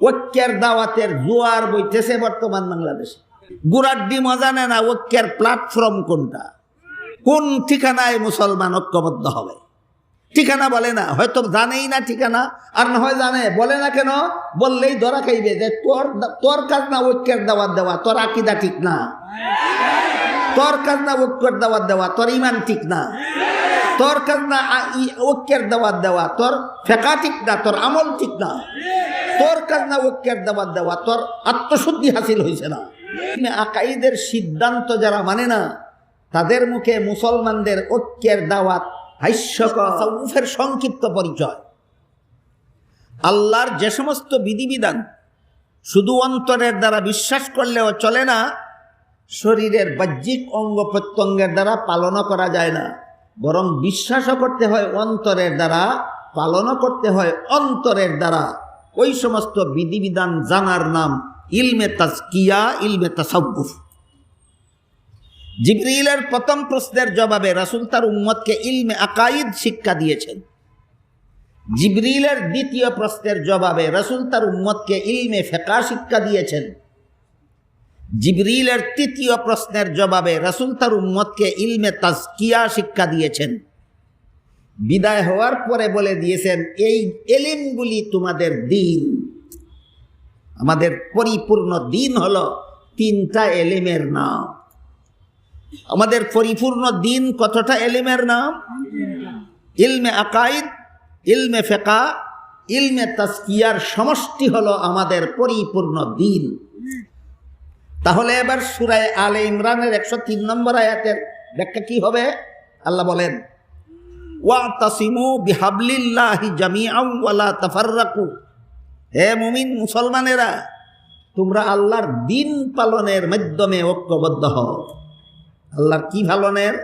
ঐক্যের দাওয়াতের জোয়ার বইতেছে বর্তমান বাংলাদেশে। গুড়াড্ডি মজা নেয় না ঐক্যের প্ল্যাটফর্ম কোনটা, কোন ঠিকানায় মুসলমান ঐক্যবদ্ধ হবে। ঠিকানা বলে না, হয়তো জানেই না ঠিকানা, আর না হয় জানে, বলে না কেন, বললেই ধরা খাইবে যে তোর কাজ না ঐক্যের দাওয়াত দেওয়া, তোর আকীদা ঠিক না, তোর কাজ না ঐক্যের দাওয়াত দেওয়া, তোর ঈমান ঠিক না, তোর কাজ না ঐক্যের দাওয়াত দেওয়া, তোর ফিকহ ঠিক না, তোর আমল ঠিক না, তোর কাজ না ঐক্যের দাওয়াত দেওয়া, তোর আত্মশুদ্ধি হাসিল হয়েছে না। আকাইদের সিদ্ধান্ত যারা মানে না, তাদের মুখে মুসলমানদের ঐক্যের দাওয়াত হাস্যকর তাসাউফের সংক্ষিপ্ত পরিচয়। আল্লাহর যে সমস্ত বিধিবিধান শুধু অন্তরের দ্বারা বিশ্বাস করলেও চলে না, শরীরের বাহ্যিক অঙ্গ প্রত্যঙ্গের দ্বারা পালনও করা যায় না, বরং বিশ্বাসও করতে হয় অন্তরের দ্বারা, পালনও করতে হয় অন্তরের দ্বারা। ওই সমস্ত বিধিবিধান জানার নাম ইলমে তাজকিয়া, ইলমে তাসাউফ। জিবরিলের প্রথম প্রশ্নের জবাবে রাসূল তার উম্মতকে ইলমে আকাইদ শিক্ষা দিয়েছেন। জিবরিলের দ্বিতীয় প্রশ্নের জবাবে রাসূল তার উম্মতকে ইলমে ফিকহ শিক্ষা দিয়েছেন। জিবরিলের তৃতীয় প্রশ্নের জবাবে রাসূল তার উম্মতকে ইলমে তাজকিয়া শিক্ষা দিয়েছেন। বিদায় হওয়ার পরে বলে দিয়েছেন, এই এলিমগুলি তোমাদের দিন। আমাদের পরিপূর্ণ দিন হলো তিনটা এলিমের নাম। আমাদের পরিপূর্ণ দিন কতটা এলিমের নাম? ইলমে আকাইদ, ইলমে ফিকহ, ইলমে তাজকিয়ার সমষ্টি হলো আমাদের পরিপূর্ণ দিন। তাহলে এবার সূরা আলে ইমরানের 103 নম্বর আয়াতের ব্যাখ্যা কি হবে? আল্লাহ বলেন, ওয়াতাসিমু বিহাবলিল্লাহি জামিআন ওয়া লা তাফাররাকু। হে মুমিন মুসলমানেরা, তোমরা আল্লাহর দিন পালনের মাধ্যমে ঐক্যবদ্ধ হও। আল্লাহর কি পালনের?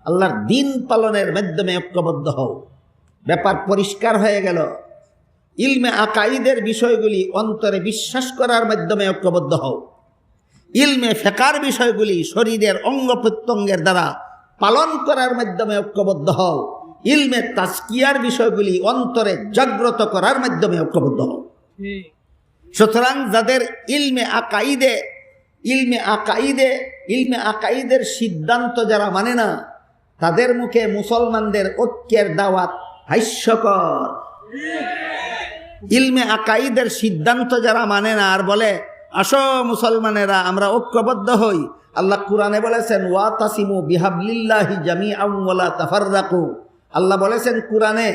আল্লাহর দিন পালনের মাধ্যমে ঐক্যবদ্ধ হও। ব্যাপার পরিষ্কার হয়ে গেল। ইলমে আকাইদের বিষয়গুলি অন্তরে বিশ্বাস করার মাধ্যমে ঐক্যবদ্ধ হও। ইলমে ফিকহের বিষয়গুলি শরীরের অঙ্গ প্রত্যঙ্গের দ্বারা পালন করার মাধ্যমে ঐক্যবদ্ধ হও। ইলমে তাজকিয়ার বিষয়গুলি অন্তরে জাগ্রত করার মাধ্যমে ঐক্যবদ্ধ হও। সুতরাং যাদের ইলমে আকাইদের সিদ্ধান্ত যারা মানে না, তাদের মুখে মুসলমানদের ঐক্যের দাওয়াত হাস্যকর। ইলমে আকাইদের সিদ্ধান্ত যারা মানে না আর বলে, আসো মুসলমানেরা আমরা ঐক্যবদ্ধ হই। আল্লাহ কুরআনে বলেছেন, ওয়াতাসিমু বিহাবলিল্লাহি জামিআন ওয়া লা তাফাররাকু। আল্লাহ বলেছেন কুরআনে,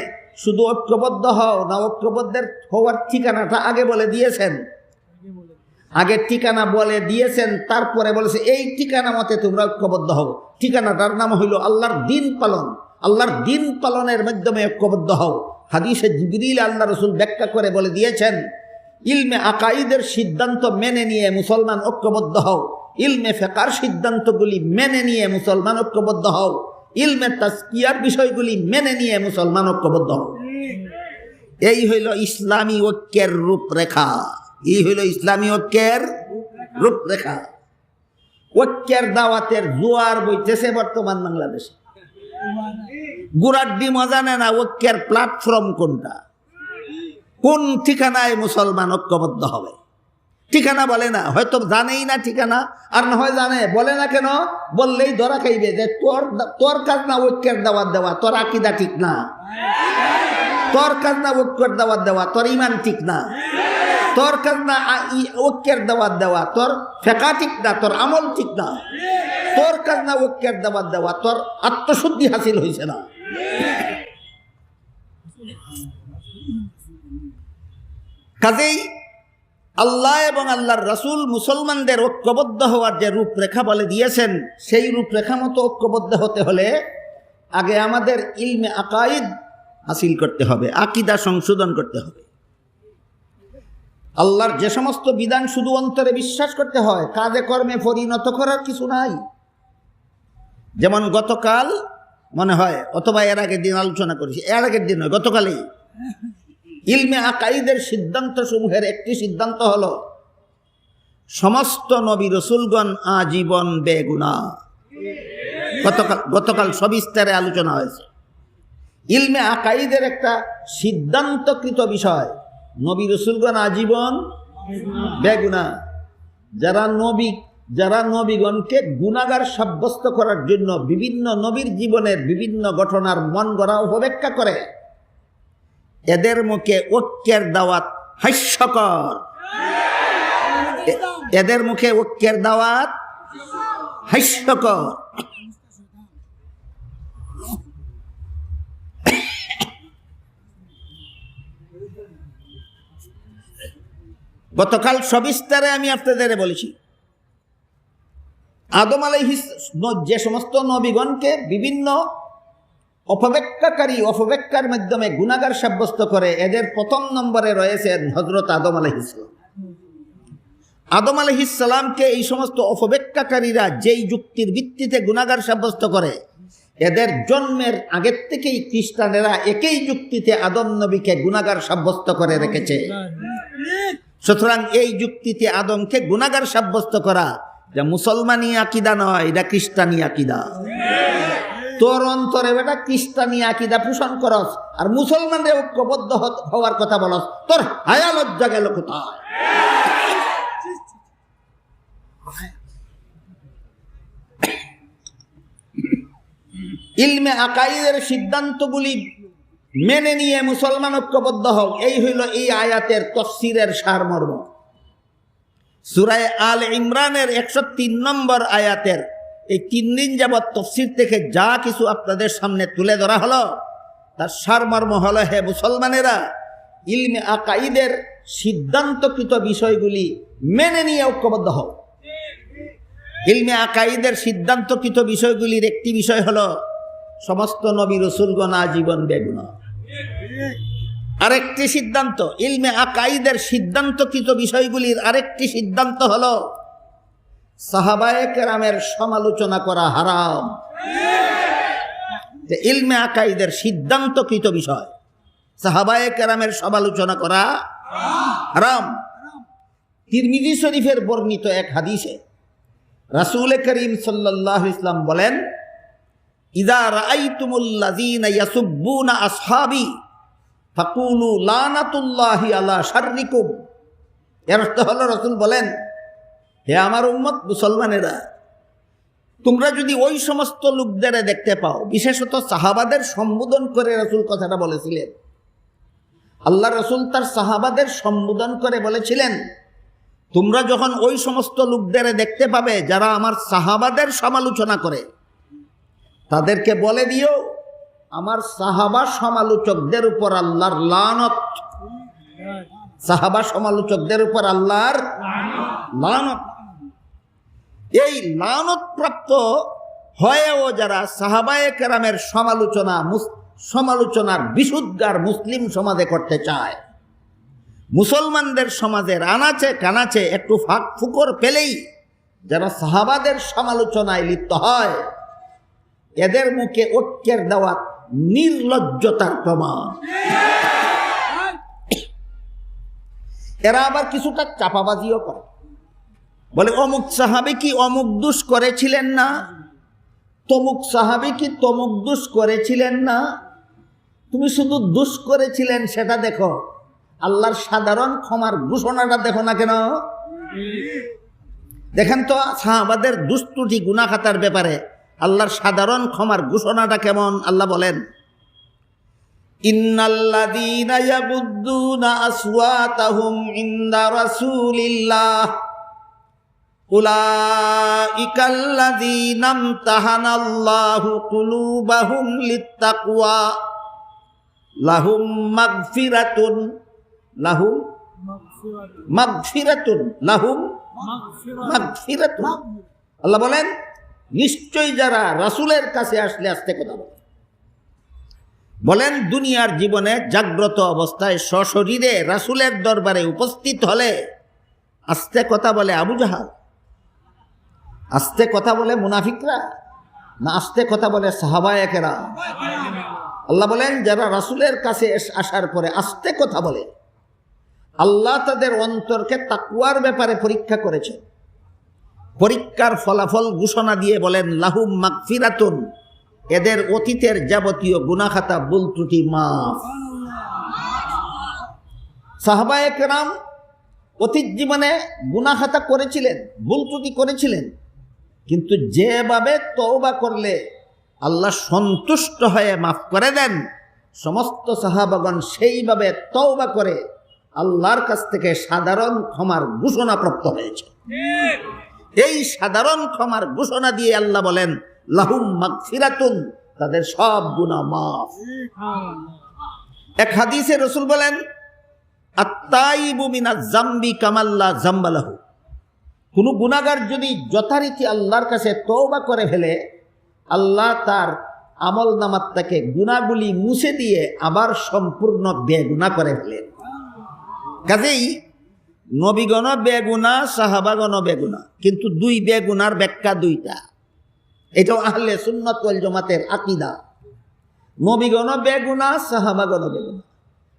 শুধু ঐক্যবদ্ধ হও না, ঐক্যবদ্ধের হওয়ার ঠিকানাটা আগে বলে দিয়েছেন। আগে ঠিকানা বলে দিয়েছেন, তারপরে বলেছে এই ঠিকানা মতে তোমরা ঐক্যবদ্ধ হও। ঠিকানাটার নাম হইল আল্লাহর দিন পালন। আল্লাহর দিন পালনের মাধ্যমে ঐক্যবদ্ধ হও। হাদিসে জিবরিল আল্লাহ রাসূল ব্যাখ্যা করে বলে দিয়েছেন, ইলমে আকাইদের সিদ্ধান্ত মেনে নিয়ে মুসলমান ঐক্যবদ্ধ হও। ইলমে ফিকহের সিদ্ধান্তগুলি মেনে নিয়ে মুসলমান ঐক্যবদ্ধ হও। ইলমে তাজকিয়ার বিষয়গুলি মেনে নিয়ে মুসলমান ঐক্যবদ্ধ হও। এই হইল ইসলামী ঐক্যের রূপরেখা। এই হইল ইসলামী ঐক্যের রূপরেখা। ঐক্যের দাওয়াতের জোয়ার বইতেছে বর্তমান বাংলাদেশে। গুড়াড্ডি মজা নেয় না ঐক্যের প্ল্যাটফর্ম কোনটা, কোন ঠিকানায় মুসলমান ঐক্যবদ্ধ হবে। ঠিকানা বলে না, হয়তো জানেই না ঠিকানা, আর না হয় জানে, বলে না কেন, বললেই ধরা খাইবে যে তোর কাজ না ঐক্যের দাওয়াত দেওয়া, তোর আকীদা ঠিক না, তোর কাজ না ঐক্যের দাওয়াত দেওয়া, তোর ঈমান ঠিক না, তোর কাজ না ঐক্যের দাওয়াত দেওয়া, তোর ফিকহ ঠিক না, তোর আমল ঠিক না, তোর কাজ না ঐক্যের দাওয়াত দেওয়া, তোর আত্মশুদ্ধি হাসিল হয়েছে না। কাজেই আল্লাহ এবং আল্লাহর রাসূল মুসলমানদের ঐক্যবদ্ধ হওয়ার যে রূপরেখা বলে দিয়েছেন, সেই রূপরেখা মতো ঐক্যবদ্ধ হতে হলে আগে আমাদের ইলমে আকাইদ হাসিল করতে হবে, আকীদা সংশোধন করতে হবে। আল্লাহর যে সমস্ত বিধান শুধু অন্তরে বিশ্বাস করতে হয়, কাজে কর্মে পরিণত করার কিছু নাই। যেমন গতকাল মনে হয়, অথবা এর আগের দিন আলোচনা করেছি, এর আগের দিন নয়, গতকালই ইলমে আকাইদের সিদ্ধান্ত সমূহের একটি সিদ্ধান্ত হলো সমস্ত নবী রসুলগণ আজীবন বেগুনাহ। গতকাল সবিস্তারে আলোচনা হয়েছে। ইলমে আকাইদের একটা সিদ্ধান্তকৃত বিষয় নবী রাসূলগণ আজীবন বেগুনাহ। যারা নবীগণকে গুনাহগার সাব্যস্ত করার জন্য বিভিন্ন নবীর জীবনের বিভিন্ন ঘটনার মন গড়া উপব্যাখ্যা করে, এদের মুখে ঐক্যের দাওয়াত হাস্যকর। এদের মুখে ঐক্যের দাওয়াত হাস্যকর। গতকাল সবিস্তারে আমি আপনাদের বলেছি, আদম আলাইহিস যে সমস্ত নবীগণকে বিভিন্ন অপব্যাখ্যার মাধ্যমে গুনাহগার সাব্যস্ত করে, এদের প্রথম নম্বরে রয়েছেন হযরত আদম আলাইহিস সালাম। আদম আলাইহিস সালামকে এই সমস্ত অপব্যাখ্যাকারীরা যেই যুক্তির ভিত্তিতে গুনাহগার সাব্যস্ত করে, এদের জন্মের আগের থেকেই খ্রিস্টানেরা একই যুক্তিতে আদম নবীকে গুনাহগার সাব্যস্ত করে রেখেছে। সুতরাং এই যুক্তিতে আদমকে গুনাহগার সাব্যস্ত করা যা মুসলমানি আকীদা নয়, এটা খ্রিস্টানি আকীদা। তোর অন্তরে বেটা খ্রিস্টানি আকীদা পোষণ করস আর মুসলমানদের ঐক্যবদ্ধ হওয়ার কথা বলস, তোর হায়া লজ্জা গেল কোথায়? ইলমে আকাইদের সিদ্ধান্তগুলি মেনে নিয়ে মুসলমান ঐক্যবদ্ধ হও, এই হইল এই আয়াতের তাফসীরের সারমর্ম। সূরা আল ইমরানের 103 নম্বর আয়াতের এই 3 দিন যাবৎ তাফসীর থেকে যা কিছু আপনাদের সামনে তুলে ধরা হলো, তার সারমর্ম হলো, হে মুসলমানেরা, ইলমে আকাইদের সিদ্ধান্তকৃত বিষয়গুলি মেনে নিয়ে ঐক্যবদ্ধ হও। ইলমে আকাইদের সিদ্ধান্তকৃত বিষয়গুলির একটি বিষয় হলো সমস্ত নবী রাসূলগণ আজীবন বেগুনাহ। আরেকটি সিদ্ধান্ত, ইলমে আকাইদের সিদ্ধান্তকৃত বিষয়গুলির আরেকটি সিদ্ধান্ত হলো সাহাবায়ে কেরামের সমালোচনা করা হারাম। যে ইলমে আকাইদের সিদ্ধান্তকৃত বিষয়, সাহাবায়ে কেরামের সমালোচনা করা হারাম। তিরমিজি শরীফের বর্ণিত এক হাদিসে রাসূল করিম সাল্লাল্লাহু আলাইহি ওয়াসাল্লাম বলেন, ইযা রাআইতুমুল্লাযীনা ইয়াসুব্বুনা আসহাবি ফাকুলু লানাতুল্লাহি আলা শাররিকুম। এর অর্থ হলো, রাসূল বলেন, হে আমার উম্মত মুসলমানেরা, তোমরা যদি ওই সমস্ত লোকদের দেখতে পাও, বিশেষত সাহাবাদের সম্বোধন করে রাসূল কথাটা বলেছিলেন। আল্লাহ রাসূল তার সাহাবাদের সম্বোধন করে বলেছিলেন, তোমরা যখন ওই সমস্ত লোকদের দেখতে পাবে যারা আমার সাহাবাদের সমালোচনা করে, তাদেরকে বলে দিও আমার সাহাবা সমালোচকদের উপর আল্লাহর লানত। সাহাবা সমালোচকদের উপর আল্লাহর লানত। এই লানত প্রাপ্ত হয়েও যারা সাহাবায়ে কেরামের সমালোচনার বিশুদ্ধার মুসলিম সমাজে করতে চায়, মুসলমানদের সমাজের আনাচে কানাচে একটু ফাঁক ফুকর পেলেই যারা সাহাবাদের সমালোচনায় লিপ্ত হয়, এদের মুখে ঐক্যের দাওয়াত নির্লজ্জতার প্রমাণ। এরা আবার কিছুটা চাপাবাজিও করে, বলে অমুক সাহাবী কি অমুক দোষ করেছিলেন না, তমুক সাহাবী কি তমুক দোষ করেছিলেন না। তুমি শুধু দোষ করেছিলেন সেটা দেখো, আল্লাহর সাধারণ ক্ষমার ঘোষণাটা দেখো না কেন? দেখেন তো সাহাবাদের দুষ্ত্রুটি গুনাহ খাতার ব্যাপারে আল্লাহর সাধারণ ক্ষমার ঘোষণাটা কেমন। আল্লাহ বলেন, ইন্নাল্লাযীনা ইয়াগুদ্দুনা আসওয়াতাহুম ইনদা রাসূলিল্লাহ উলাইকাল্লাযীনা ইমতাহানাল্লাহু কুলুবাহুম লিত্তাকওয়া লাহুম মাগফিরাতুন আল্লাহ বলেন, নিশ্চয়ই যারা রাসূলের কাছে আসলে আস্তে কথা বলেন, দুনিয়ার জীবনে জাগ্রত অবস্থায় সশরীরে রাসূলের দরবারে উপস্থিত হলে আস্তে কথা বলে আবু জাহাল, আস্তে কথা বলে মুনাফিকরা, না আস্তে কথা বলে সাহাবায়ে কেরাম? আল্লাহ বলেন, যারা রাসূলের কাছে আসার পরে আস্তে কথা বলে, আল্লাহ তাদের অন্তরকে তাকওয়ার ব্যাপারে পরীক্ষা করেছে। পরীক্ষার ফলাফল ঘোষণা দিয়ে বলেন, লাহুম মাগফিরাতুন, এদের অতীতের যাবতীয় গুনাহ খাতা ভুল ত্রুটি মাফ। সাহাবায়ে কেরাম অতীত জীবনে গুনাহ খাতা করেছিলেন, ভুল ত্রুটি করেছিলেন, কিন্তু যেভাবে তওবা করলে আল্লাহ সন্তুষ্ট হয়ে মাফ করে দেন, সমস্ত সাহাবাগণ সেইভাবে তওবা করে আল্লাহর কাছ থেকে সাধারণ ক্ষমার ঘোষণা প্রাপ্ত হয়েছে। এই সাধারণ ক্ষমার ঘোষণা দিয়ে আল্লাহ বলেন লাহুম মাগফিরাতুন, তাদের সব গুনাহ মাফ। এক হাদিসে রাসূল বলেন আত্তাইবু মিনাজ জামবি কামাল্লা জামবালাহু, কোনো গুনাহগার যদি যথারীতি আল্লাহর কাছে তওবা করে ফেলে, আল্লাহ তার আমল নামাত থেকে গুনাহগুলি মুছে দিয়ে আবার সম্পূর্ণ বেগুনাহ করে ফেলেন। কাজেই নবীগণ বেগুনা, সাহাবাগণ বেগুনা, কিন্তু দুই বেগুনার ব্যাখ্যা দুইটা। এটাও আহলে সুন্নাত ওয়াল জামাতের আকীদা। নবীগণ বেগুনা, সাহাবাগণ বেগুনা।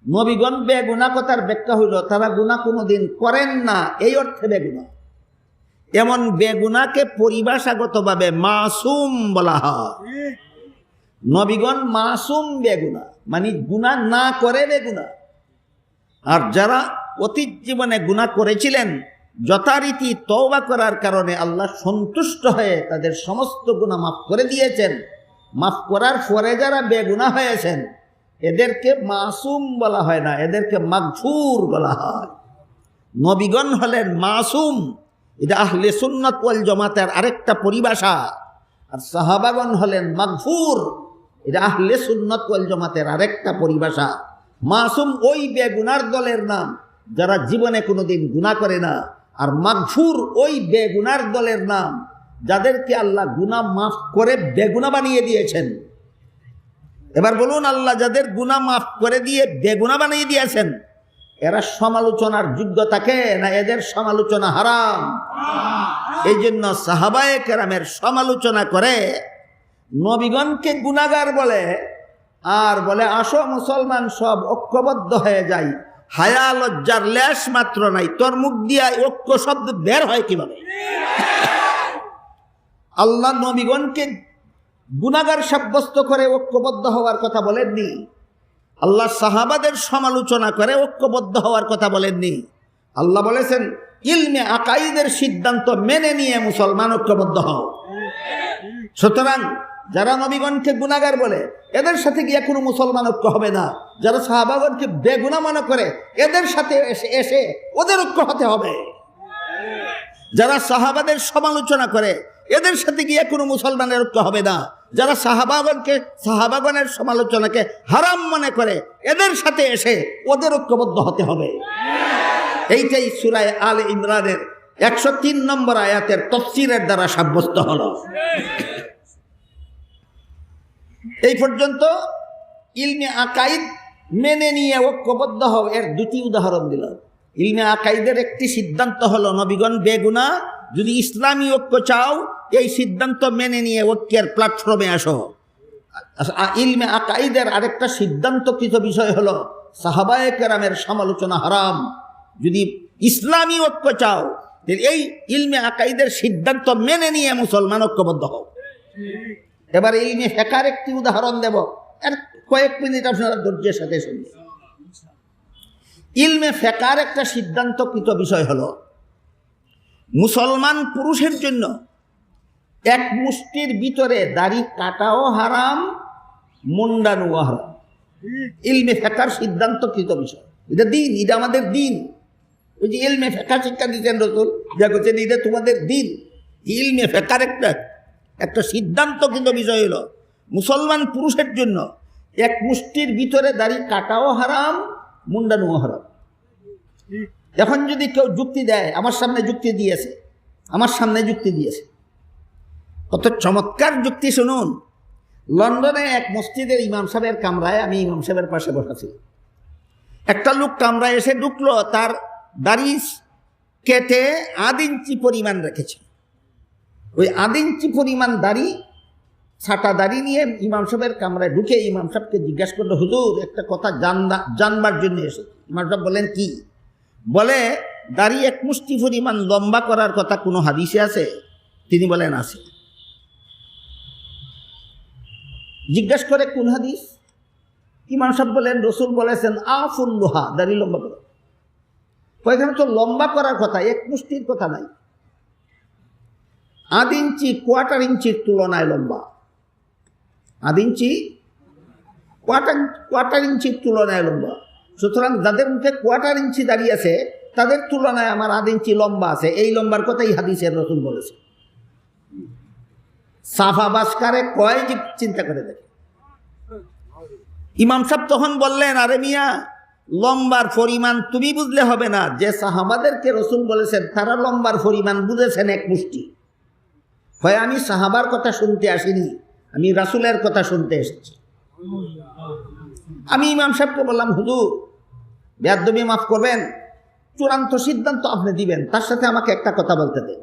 নবীগণ বেগুনা কথার ব্যাখ্যা হইল তারা গুনাহ কোনোদিন করেন না, এই অর্থে বেগুনা। এমন বেগুনাকে পরিভাষাগতভাবে মাসুম বলা হয়। নবীগণ মাসুম বেগুনা, মানে গুনাহ না করে বেগুনা। আর যারা অতীত জীবনে গুনাহ করেছিলেন, যথারীতি তওবা করার কারণে আল্লাহ সন্তুষ্ট হয়ে তাদের সমস্ত গুনাহ মাফ করে দিয়েছেন। মাফ করার পরে যারা বেগুনাহ হয়েছেন, এদেরকে মাসুম বলা হয় না, এদেরকে মাগফুর বলা হয়। নবীগণ হলেন মাসুম, এটা আহলে সুন্নাত ওয়াল জামাতের আরেকটা পরিভাষা। আর সাহাবাগণ হলেন মাগফুর, এটা আহলে সুন্নাত ওয়াল জামাতের আরেকটা পরিভাষা। মাসুম ওই বেগুনার দলের নাম যারা জীবনে কোনোদিন গুনাহ করে না, আর মাগফুর ওই বেগুনার দলের নাম যাদেরকে আল্লাহ গুনাহ মাফ করে বেগুনাহ বানিয়ে দিয়েছেন। এবার বলুন, আল্লাহ যাদের গুনাহ মাফ করে দিয়ে বেগুনাহ বানিয়ে দিয়েছেন, এরা সমালোচনার যোগ্য থাকে না? এদের সমালোচনা হারাম। এই জন্য সাহাবায়ে কেরামের সমালোচনা করে নবীগণকে গুনাহগার বলে, আর বলে আসো মুসলমান সব ঐক্যবদ্ধ হয়ে যাই। হায়া লজ্জার লেশ মাত্র নাই, তোর মুখ দিয়া ঐক্য শব্দ বের হয় কিভাবে? আল্লাহ নবীগণকে গুনাহগার সাব্যস্ত করে ঐক্যবদ্ধ হওয়ার কথা বলেননি। আল্লাহ সাহাবাদের সমালোচনা করে ঐক্যবদ্ধ হওয়ার কথা বলেননি। আল্লাহ বলেছেন ইলমে আকাইদের সিদ্ধান্ত মেনে নিয়ে মুসলমান ঐক্যবদ্ধ হও। সুতরাং যারা নবীগণকে গুনাহগার বলে, এদের সাথে গিয়ে কোনো মুসলমান ঐক্য হবে না। যারা সাহাবাগণকে বেগুনাহ মনে করে, এদের সাথে এসে ওদের ঐক্য হতে হবে। যারা সাহাবাদের সমালোচনা করে, এদের সাথে গিয়ে কোনো মুসলমানের ঐক্য হবে না। যারা সাহাবাগণের সমালোচনাকে হারাম মনে করে, এদের সাথে এসে ওদের ঐক্যবদ্ধ হতে হবে। এইটাই সূরা আলে ইমরানের 103 নম্বর আয়াতের তাফসীরের দ্বারা সাব্যস্ত হলো। এই পর্যন্ত ইলমে আকাইদ মেনে নিয়ে ঐক্যবদ্ধ হও এর দুটি উদাহরণ দিলাম। ইলমে আকাইদের একটি সিদ্ধান্ত হলো নবীগণ বেগুনাহ। যদি ইসলামী ঐক্য চাও, এই সিদ্ধান্ত মেনে নিয়ে ঐক্যের প্ল্যাটফর্মে আসো। ইলমে আকাইদের আরেকটা সিদ্ধান্তকৃত বিষয় হলো সাহাবায়ে কেরামের সমালোচনা হারাম। যদি ইসলামী ঐক্য চাও, তাহলে এই ইলমে আকাইদের সিদ্ধান্ত মেনে নিয়ে মুসলমান ঐক্যবদ্ধ হও। এবার ইলমে ফিকহের একটি উদাহরণ দেব, আর কয়েক মিনিট আপনারা ধৈর্যের সাথে শুনবেন। ইলমে ফিকহের একটা সিদ্ধান্তকৃত বিষয় হলো মুসলমান পুরুষের জন্য এক মুষ্টির ভিতরে দাড়ি কাটাও হারাম, মুন্ডানোও হারাম। ইলমে ফিকহের সিদ্ধান্তকৃত বিষয়, এটা দিন, এটা আমাদের দিন। ওই যে ইলমে ফিকহ শিক্ষা দিতেন রাসূল, যা করছেন এটা তোমাদের দিন। ইলমে ফিকহের একটা সিদ্ধান্তকৃত বিষয় হলো মুসলমান পুরুষের জন্য এক মুষ্টির ভিতরে দাড়ি কাটাও হারাম, মুন্ডানোও হারাম। এখন যদি কেউ যুক্তি দেয়, আমার সামনে যুক্তি দিয়েছে, কত চমৎকার যুক্তি শুনুন। লন্ডনে এক মসজিদের ইমাম সাহেবের কামরায় আমি ইমাম সাহেবের পাশে বসেছি। একটা লোক কামরায় এসে ঢুকলো, তার দাড়ি কেটে 1 ইঞ্চি পরিমাণ রেখেছে। ওই 1 ইঞ্চি পরিমাণ দাড়ি, ছাটা দাড়ি নিয়ে ইমাম সাহেবের কামরায় ঢুকে ইমাম সাহেবকে জিজ্ঞাসা করলো, হুজুর একটা কথা জানবার জন্য এসেছি। ইমাম সাহেব বলেন কি? বলে দাড়ি এক মুষ্টি পরিমাণ লম্বা করার কথা কোনো হাদিসে আছে? তিনি বলেন আছে। জিজ্ঞাসা করে কোন হাদিস? ইমাম সাহেব বলেন রাসূল বলেছেন আফুল্লুহা, দাড়ি লম্বা করো। ওইখানে তো লম্বা করার কথা, এক মুষ্টির কথা নাই, 1/2 ইঞ্চি কোয়ার্টার ইঞ্চির তুলনায় লম্বা, 1/2 ইঞ্চি কোয়ার্টার ইঞ্চির তুলনায় লম্বা। সুতরাং যাদের মুখে কোয়ার্টার ইঞ্চি দাঁড়িয়ে আছে তাদের তুলনায় আমার 1/2 ইঞ্চি লম্বা আছে, এই লম্বার কথাই হাদিসের রাসূল বলেছে। সাফা বাসকারে কয় যে চিন্তা করে দেখে। ইমাম সাহেব তখন বললেন, আরে মিয়া, লম্বার পরিমাণ তুমি বুঝলে হবে না, যে সাহাবাদেরকে রাসূল বলেছেন তারা লম্বার পরিমাণ বুঝেছেন 1 মুষ্টি। হয় আমি সাহাবার কথা শুনতে আসিনি, আমি রাসূলের কথা শুনতে এসেছি। আমি ইমাম সাহেবকে বললাম, হুজুর বেয়াদবি মাফ করবেন, চূড়ান্ত সিদ্ধান্ত আপনি দিবেন, তার সাথে আমাকে একটা কথা বলতে দেন।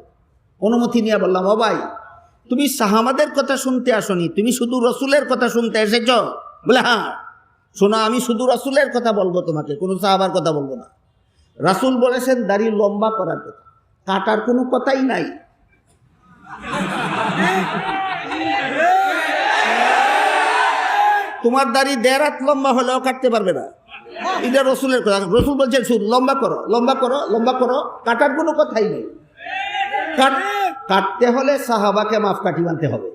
অনুমতি নিয়ে বললাম, ও ভাই, তুমি সাহাবাদের কথা শুনতে আসনি, তুমি শুধু রাসূলের কথা শুনতে এসেছ? বলে হ্যাঁ। শোনো, আমি শুধু রাসূলের কথা বলবো তোমাকে, কোনো সাহাবার কথা বলবো না। রাসূল বলেছেন দাড়ি লম্বা করার কথা, কাটার কোনো কথাই নাই। তোমার দাড়ি 1.5 হাত লম্বা হলেও কাটতে পারবে না, এটা রাসূলের কথা। রাসূল বলছেন শুধু লম্বা করো, লম্বা করো, লম্বা করো, কাটার কোনো কথাই নেই। কাটতে হলে সাহাবাকে মাপকাঠি মানতে হবে।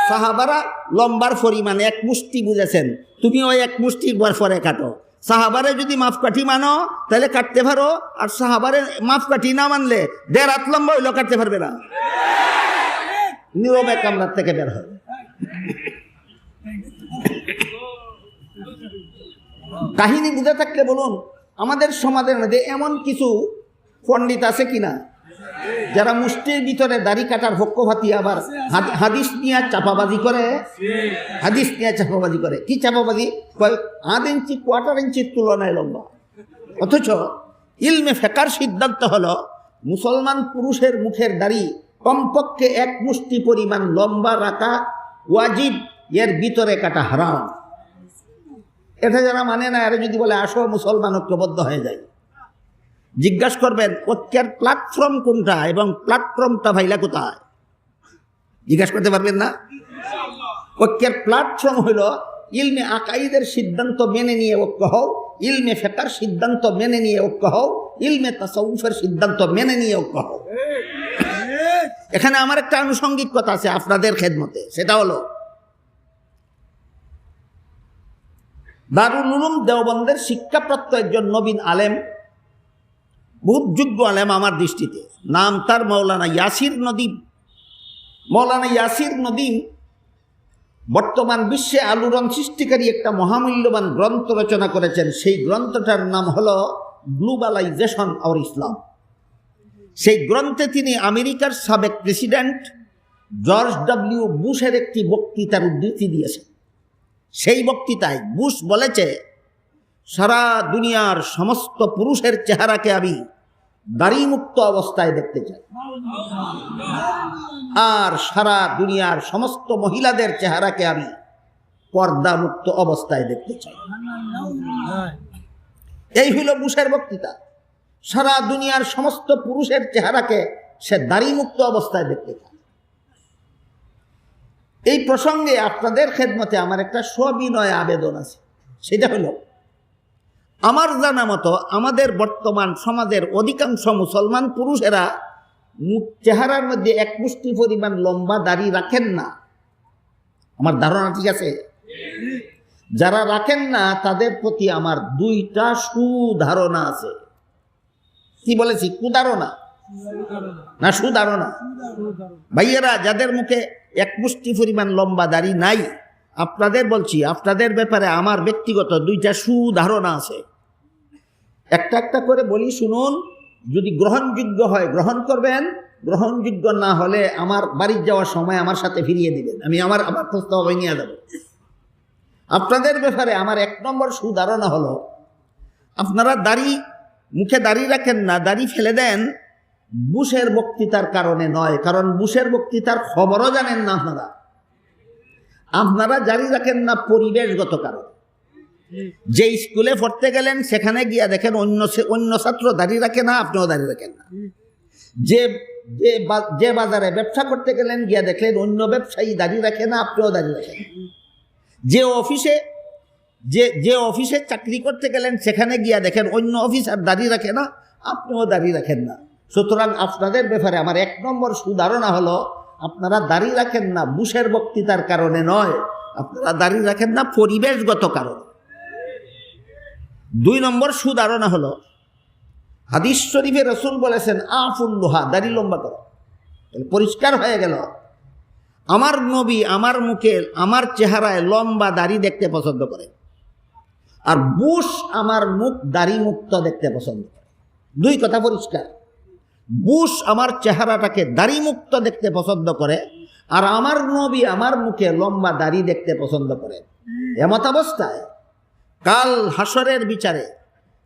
সাহাবারা লম্বার পরিমাণ 1 মুষ্টি বুঝেছেন, তুমি ওই 1 মুষ্টির পরে কাটো। সাহাবারে যদি মাপকাঠি মানো তাহলে কাটতে পারো, আর সাহাবারে মাপকাঠি না মানলে 1.5 হাত লম্বা হইলেও কাটতে পারবে না, নীরবে কামরার থেকে বের হয়। কাহিনী বুঝে থাকলে বলুন, আমাদের সমাজের মধ্যে এমন কিছু পণ্ডিত আছে কিনা যারা মুষ্টির ভিতরে দাড়ি কাটার পক্ষপাতী, আবার হাদিস নিয়ে চাপাবাজি করে। হাদিস নিয়ে চাপাবাজি করে। কি চাপাবাজি? 1/2 ইঞ্চি কোয়ার্টার ইঞ্চির তুলনায় লম্বা। অথচ ইলমে ফিকহের সিদ্ধান্ত হলো মুসলমান পুরুষের মুখের দাড়ি কমপক্ষে 1 মুষ্টি পরিমাণ লম্বা রাখা ওয়াজিব, এর ভিতরে কাটা হারাম। এটা যারা মানে না, এরা যদি বলে আসো মুসলমান ঐক্যবদ্ধ হয়ে যায়, জিজ্ঞাসা করবেন ঐক্যের প্ল্যাটফর্ম কোনটা এবং প্ল্যাটফর্মটা ভাইলা কোথায়, জিজ্ঞাসা করতে পারবেন না? ঐক্যের প্ল্যাটফর্ম হইল ইলমে আকাইদের সিদ্ধান্ত মেনে নিয়ে ঐক্য হও, ইলমে ফিকহের সিদ্ধান্ত মেনে নিয়ে ঐক্য হও, ইলমে তাসাউফের সিদ্ধান্ত মেনে নিয়ে ঐক্য হও। এখানে আমার একটা আনুষঙ্গিক কথা আছে আপনাদের খেদমতে, সেটা হলো দারুল উলুম দেওবন্দের শিক্ষাপ্রাপ্ত একজন নবীন আলেম, বহুত যোগ্য আলেম আমার দৃষ্টিতে, নাম তার মৌলানা ইয়াসির নদীম। মৌলানা ইয়াসির নদীম বর্তমান বিশ্বে আলোড়ন সৃষ্টিকারী একটা মহামূল্যবান গ্রন্থ রচনা করেছেন। সেই গ্রন্থটার নাম হলো গ্লোবালাইজেশন অর ইসলাম। সেই গ্রন্থে তিনি আমেরিকার সাবেক প্রেসিডেন্ট জর্জ ডব্লিউ বুশের একটি বক্তৃতার উদ্ধৃতি দিয়েছেন। সেই বক্তৃতায় বুশ বলেছে, সারা দুনিয়ার সমস্ত পুরুষের চেহারাকে আমি দাড়িমুক্ত অবস্থায় দেখতে চাই, আর সারা দুনিয়ার সমস্ত মহিলাদের চেহারাকে আমি পর্দামুক্ত অবস্থায় দেখতে চাই। এই হইল বুশের বক্তৃতা। সারা দুনিয়ার সমস্ত পুরুষের চেহারাকে সে দাড়িমুক্ত অবস্থায় দেখতে চায়। এই প্রসঙ্গে আপনাদের খেদমতে আমার একটা সবিনয় আবেদন আছে। সেটা হলো, আমার জানা মতো আমাদের বর্তমান সমাজের অধিকাংশ মুসলমান পুরুষেরা চেহারার মধ্যে 1 মুষ্টি পরিমাণ লম্বা দাড়ি রাখেন না। আমার ধারণা ঠিক আছে? যারা রাখেন না তাদের প্রতি আমার 2টা সুধারণা আছে। কি বলেছি? কুধারণা না সুধারণা? ভাইয়েরা, যাদের মুখে 1 মুষ্টি পরিমাণ লম্বা দাড়ি নাই, আপনাদের বলছি, আপনাদের ব্যাপারে আমার ব্যক্তিগত 2টা সুধারণা আছে। একটা একটা করে বলি, শুনুন। যদি গ্রহণযোগ্য হয় গ্রহণ করবেন, গ্রহণযোগ্য না হলে আমার বাড়ি যাওয়ার সময় আমার সাথে ফিরিয়ে দিবেন, আমি আমার প্রস্তাব নিয়ে যাব। আপনাদের ব্যাপারে আমার 1 নম্বর সুধারণা হলো, আপনারা মুখে দাড়ি রাখেন না, দাড়ি ফেলে দেন বুশের বক্তৃতার কারণে নয়, কারণ বুশের বক্তৃতার খবরও জানেন না আপনারা। আপনারা দাড়ি রাখেন না পরিবেশগত কারণ। যে স্কুলে পড়তে গেলেন সেখানে গিয়া দেখেন অন্য ছাত্র দাড়ি রাখে না, আপনিও দাড়ি রাখেন না। যে বাজারে ব্যবসা করতে গেলেন গিয়া দেখলেন অন্য ব্যবসায়ী দাড়ি রাখে না, আপনিও দাড়ি রাখেন না। যে অফিসে যে যে অফিসে চাকরি করতে গেলেন সেখানে গিয়া দেখেন অন্য অফিসার দাঁড়িয়ে রাখে না, আপনিও দাঁড়িয়ে রাখেন না। সুতরাং আপনাদের ব্যাপারে আমার 1 নম্বর সুধারণা হলো, আপনারা দাঁড়িয়ে রাখেন না বুশের বক্তৃতার কারণে নয়, আপনারা দাঁড়িয়ে রাখেন না পরিবেশগত কারণে। 2 নম্বর সুধারণা হলো, হাদিস শরীফে রাসূল বলেছেন আফুল্লুহা, দাড়ি লম্বা করো। পরিষ্কার হয়ে গেল আমার নবী আমার মুখে আমার চেহারায় লম্বা দাড়ি দেখতে পছন্দ করে, আর বুশ আমার মুখ দাড়ি মুক্ত দেখতে পছন্দ করে। 2 কথা পরিষ্কার। বুশ আমার চেহারাটাকে দাড়ি মুক্ত দেখতে পছন্দ করে, আর আমার নবী আমার মুখে লম্বা দাড়ি দেখতে পছন্দ করে। এমত অবস্থায় কাল হাসরের বিচারে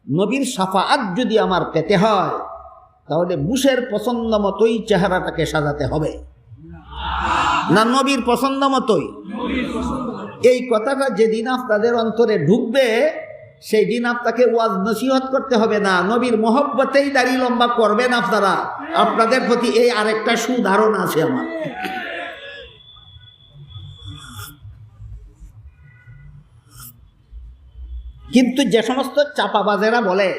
নবীর শাফাআত যদি আমার পেতে হয়, তাহলে বুশের পছন্দ মতোই চেহারাটাকে সাজাতে হবে, না নবীর পছন্দ মতোই? এই কথাটা যেদিন আপনাদের অন্তরে ঢুকবে, সেই দিন আপনাকে ওয়াজ নসিহত করতে হবে না, নবীর মহব্বতেই দাড়ি লম্বা করবেন আপনারা। আপনাদের প্রতি এই আরেকটা সুধারণা আছে আমার। কিন্তু যে সমস্ত চাপাবাজেরা বলে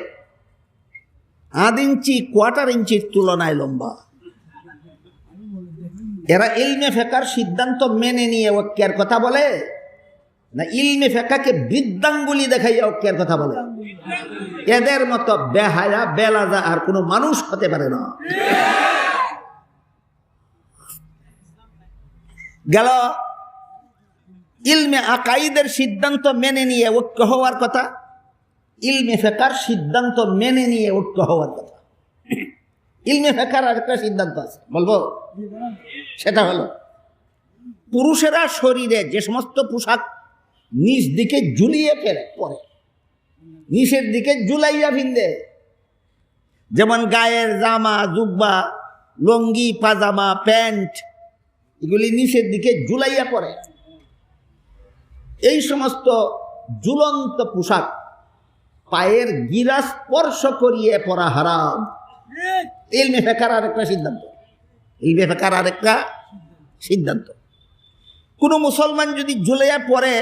1/2 ইঞ্চি 1/4 ইঞ্চির তুলনায় লম্বা, এরা ইলমে ফিকহের সিদ্ধান্ত মেনে নিয়ে ওয়াক্যের কথা বলে, না ইলমে ফিকহকে বৃদ্ধাঙ্গুলি দেখাইয়া ওয়াক্যের কথা বলে? এদের মতো বেহায়া বেলাজা আর কোনো মানুষ হতে পারে না। গেল ইলমে আকাইদের সিদ্ধান্ত মেনে নিয়ে ঐক্য হওয়ার কথা, ইলমে ফিকহের সিদ্ধান্ত মেনে নিয়ে ঐক্য হওয়ার কথা। ইলমে ফিকহের আরেকটা সিদ্ধান্ত আছে, বলবো? সেটা হলো পুরুষেরা শরীরে যে সমস্ত পোশাক নিচ দিকে ঝুলিয়ে পরে, নিচের দিকে ঝুলাইয়া ফিন্দে, যেমন গায়ের জামা জুব্বা লঙ্গি পাজামা প্যান্ট, এগুলি নিচের দিকে ঝুলাইয়া পরে, এই সমস্ত ঝুলন্ত পোশাক পায়ের গিরা স্পর্শ করিয়ে পরা হারাম। ইলমে ফিকহের আরেকটা সিদ্ধান্ত, ইলমে ফিকহের আরেকটা সিদ্ধান্ত। কোনো মুসলমান যদি ঝুলাইয়া পড়ে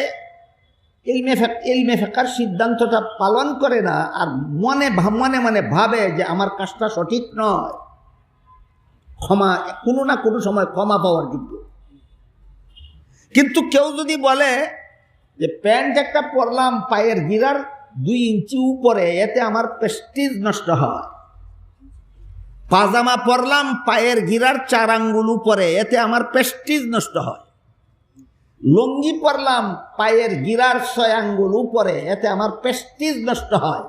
ইলমে ফিকহের সিদ্ধান্তটা পালন করে না, আর মনে মনে ভাবে যে আমার কাজটা সঠিক নয়, ক্ষমা কোনো না কোনো সময় ক্ষমা পাওয়ার যোগ্য। কিন্তু কেউ যদি বলে যে প্যান্ট একটা পরলাম পায়ের গিরার 2 ইঞ্চি উপরে, এতে আমার প্রেস্টিজ নষ্ট হয়, পাজামা পরলাম পায়ের গিরার 4 আঙ্গুল উপরে, এতে আমার প্রেস্টিজ নষ্ট হয়, লুঙ্গি পরলাম পায়ের গিরার 6 আঙ্গুল উপরে, এতে আমার প্রেস্টিজ নষ্ট হয়,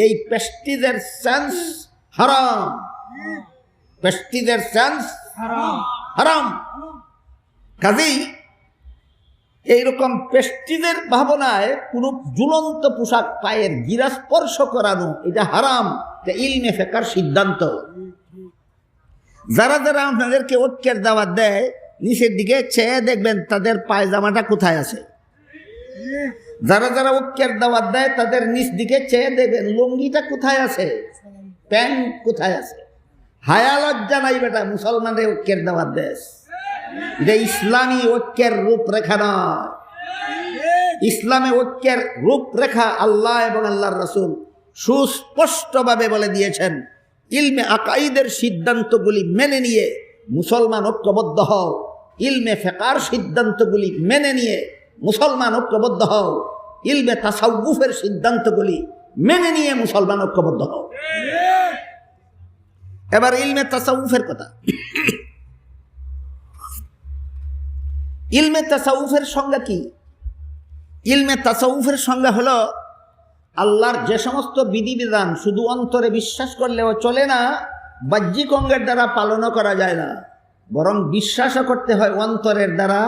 এই প্রেস্টিজের সেন্স হারাম, প্রেস্টিজের সেন্স হারাম। কাজেই এইরকম প্রেস্টিজের ভাবনায় কোনো ঝুলন্ত পোশাক পায়ের গিরা স্পর্শ করানো, এটা হারাম। এটা ইলমে ফিকহের সিদ্ধান্ত। যারা যারা আপনাদেরকে ঐক্যের দাওয়াত দেয়, নিচের দিকে চেয়ে দেখবেন তাদের পায়জামাটা কোথায় আছে। যারা যারা ঐক্যের দাওয়াত দেয় তাদের নিচ দিকে চেয়ে দেখবেন লুঙ্গিটা কোথায় আছে, প্যান্ট কোথায় আছে। হায়া লজ্জা নাই বেটা, মুসলমানের ঐক্যের দাওয়াত দেশ। এটা ইসলামী ঐক্যের রূপরেখা নয়। ইসলামে ঐক্যের রূপরেখা আল্লাহ এবং আল্লাহর রাসূল সুস্পষ্টভাবে বলে দিয়েছেন। ইলমে আকাইদের সিদ্ধান্তগুলি মেনে নিয়ে মুসলমান ঐক্যবদ্ধ হও, ইলমে ফিকহের সিদ্ধান্তগুলি মেনে নিয়ে মুসলমান ঐক্যবদ্ধ হও, ইলমে তাসাউফের সিদ্ধান্তগুলি মেনে নিয়ে মুসলমান ঐক্যবদ্ধ হও। এবার ইলমে তাসাউফের কথা। ইলমে তাসাউফের সংজ্ঞা কি? ইলমে তাসাউফের সংজ্ঞা হলো আল্লাহর যে সমস্ত বিধিবিধান শুধু অন্তরে বিশ্বাস করলেও চলে না, বাহ্যিক অঙ্গের দ্বারা পালনও করা যায় না, বরং বিশ্বাসও করতে হয় অন্তরের দ্বারা,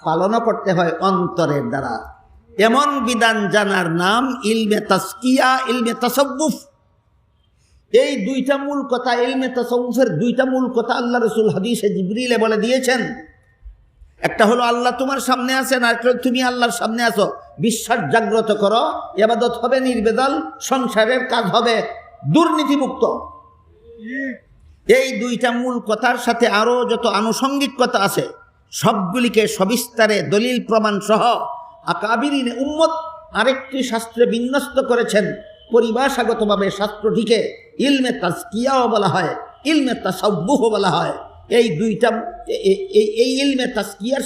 পালনও করতে হয় অন্তরের দ্বারা। এমন বিধান জানার নাম ইলমে তাসকিয়া, ইলমে তাসাউফ। এই 2টা মূল কথা, ইলমে তাসাউফের 2টা মূল কথা আল্লাহ রাসূল হাদিসে জিবরিলে বলে দিয়েছেন। একটা হলো আল্লাহ তোমার সামনে আছেন, আর তুমি আল্লাহর সামনে আছো, বিশ্বাস জাগ্রত করো, ইবাদত হবে নির্বেজাল, সংসারের কাজ হবে দুর্নীতিমুক্ত। এই 2টা মূল কথার সাথে আরো যত আনুষঙ্গিক কথা আছে সবগুলিকে সবিস্তারে দলিল প্রমাণ সহ আকাবিরিনে উম্মত আরেকটি শাস্ত্রে বিন্যস্ত করেছেন। পরিভাষাগতভাবে শাস্ত্রটিকে ইলমে তাজকিয়াও বলা হয়, ইলমে তাসাব্বুহও বলা হয়। এই দুইটা এই ইলমে তাজকিয়ার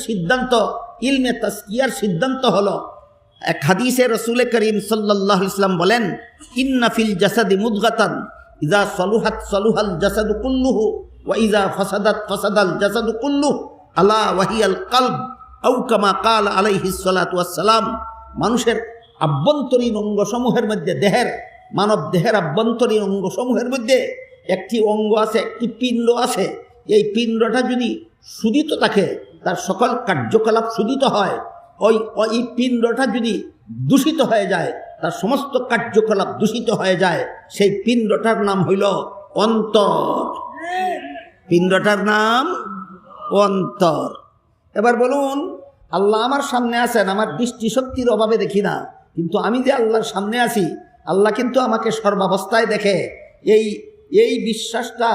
সিদ্ধান্ত হলো, এক হাদিসে রসুল করিম সাল্লাল্লাহু আলাইহি ওয়াসাল্লাম বলেন, ইন্না ফিল জাসাদি মুদগাতান ইযা সলুহাত সলুহাল জাসাদু কুল্লুহু ওয়া ইযা ফাসাদাত ফাসাদাল জাসাদু কুল্লুহু আলা ওয়াহিয়াল কলব আও কামা কাল আলাইহিস সালাতু ওয়াস সালাম। মানুষের আভ্যন্তরীণ অঙ্গসমূহের মধ্যে মানব দেহের আভ্যন্তরীণ অঙ্গসমূহের মধ্যে একটি অঙ্গ আছে, একটি পিণ্ড আছে। এই পিণ্ডটা যদি শুধিত থাকে, তার সকল কার্যকলাপ শুধিত হয়। ওই পিণ্ডটা যদি দূষিত হয়ে যায়, তার সমস্ত কার্যকলাপ দূষিত হয়ে যায়। সেই পিণ্ডটার নাম হইল অন্তর। পিণ্ডটার নাম অন্তর। এবার বলুন, আল্লাহ আমার সামনে আছেন, আমার দৃষ্টিশক্তির অভাবে দেখি না, কিন্তু আমি যে আল্লাহর সামনে আছি, আল্লাহ কিন্তু আমাকে সর্বাবস্থায় দেখে। এই বিশ্বাসটা